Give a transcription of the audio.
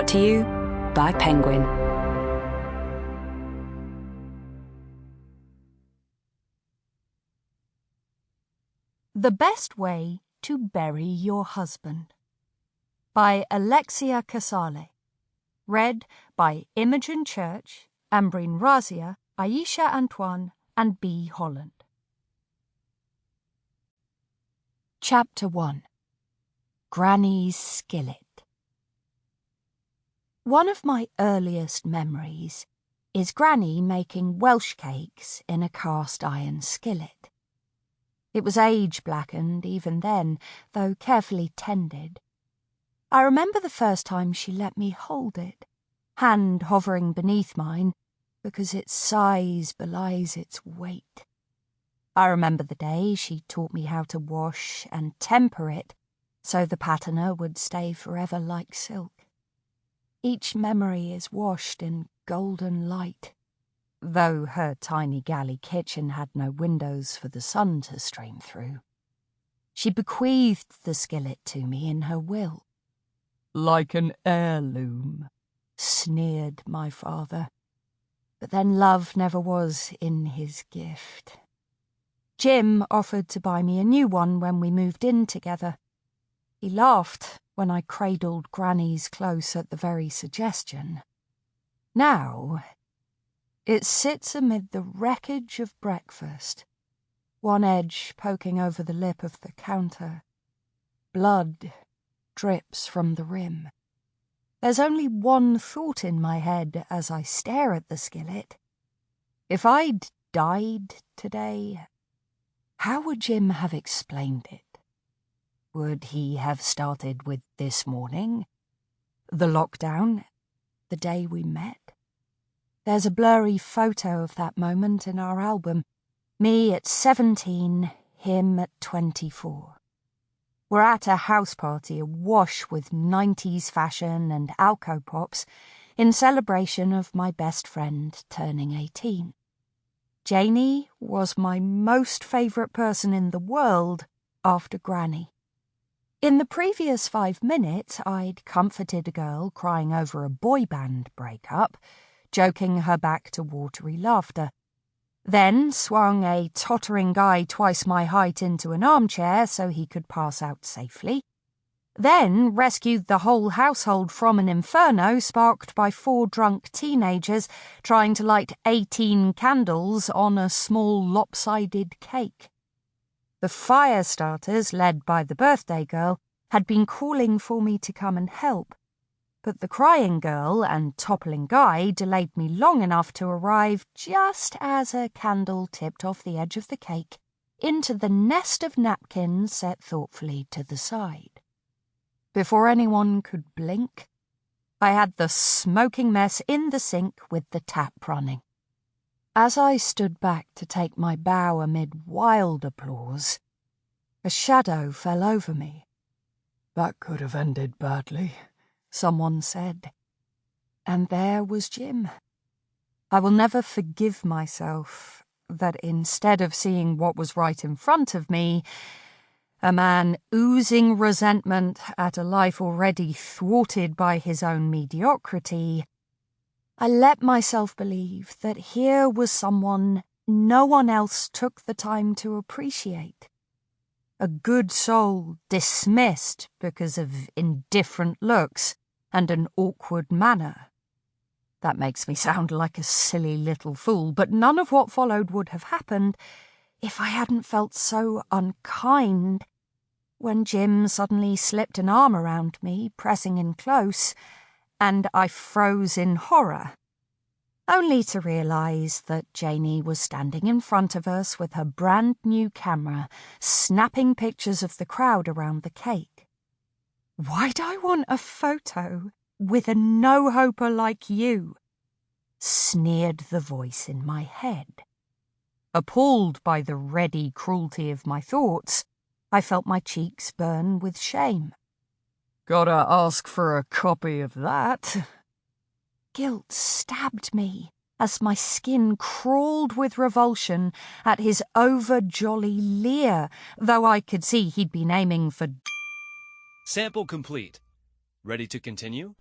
Brought to you by Penguin. The Best Way to Bury Your Husband by Alexia Casale. Read by Imogen Church, Ambreen Razia, Ayesha Antoine and B. Holland. Chapter 1. Granny's Skillet. One of my earliest memories is Granny making Welsh cakes in a cast-iron skillet. It was age-blackened even then, though carefully tended. I remember the first time she let me hold it, hand hovering beneath mine, because its size belies its weight. I remember the day she taught me how to wash and temper it, so the patina would stay forever like silk. Each memory is washed in golden light, though her tiny galley kitchen had no windows for the sun to stream through. She bequeathed the skillet to me in her will. "Like an heirloom," sneered my father. But then love never was in his gift. Jim offered to buy me a new one when we moved in together. He laughed when I cradled Granny's close at the very suggestion. Now, it sits amid the wreckage of breakfast, one edge poking over the lip of the counter. Blood drips from the rim. There's only one thought in my head as I stare at the skillet. If I'd died today, how would Jim have explained it? Would he have started with this morning? The lockdown? The day we met? There's a blurry photo of that moment in our album. Me at 17, him at 24. We're at a house party awash with 90s fashion and Alco pops in celebration of my best friend turning 18. Janie was my most favourite person in the world after Granny. In the previous 5 minutes, I'd comforted a girl crying over a boy band breakup, joking her back to watery laughter, then swung a tottering guy twice my height into an armchair so he could pass out safely, then rescued the whole household from an inferno sparked by 4 drunk teenagers trying to light 18 candles on a small lopsided cake. The fire starters, led by the birthday girl, had been calling for me to come and help, but the crying girl and toppling guy delayed me long enough to arrive just as a candle tipped off the edge of the cake into the nest of napkins set thoughtfully to the side. Before anyone could blink, I had the smoking mess in the sink with the tap running. As I stood back to take my bow amid wild applause, a shadow fell over me. "That could have ended badly," someone said. And there was Jim. I will never forgive myself that instead of seeing what was right in front of me, a man oozing resentment at a life already thwarted by his own mediocrity, I let myself believe that here was someone no one else took the time to appreciate. A good soul dismissed because of indifferent looks and an awkward manner. That makes me sound like a silly little fool, but none of what followed would have happened if I hadn't felt so unkind when Jim suddenly slipped an arm around me, pressing in close, and I froze in horror, only to realise that Janie was standing in front of us with her brand-new camera, snapping pictures of the crowd around the cake. "Why'd I want a photo with a no-hoper like you?" sneered the voice in my head. Appalled by the ready cruelty of my thoughts, I felt my cheeks burn with shame. "Gotta ask for a copy of that." Guilt stabbed me as my skin crawled with revulsion at his over-jolly leer, though I could see he'd been aiming for... Sample complete. Ready to continue?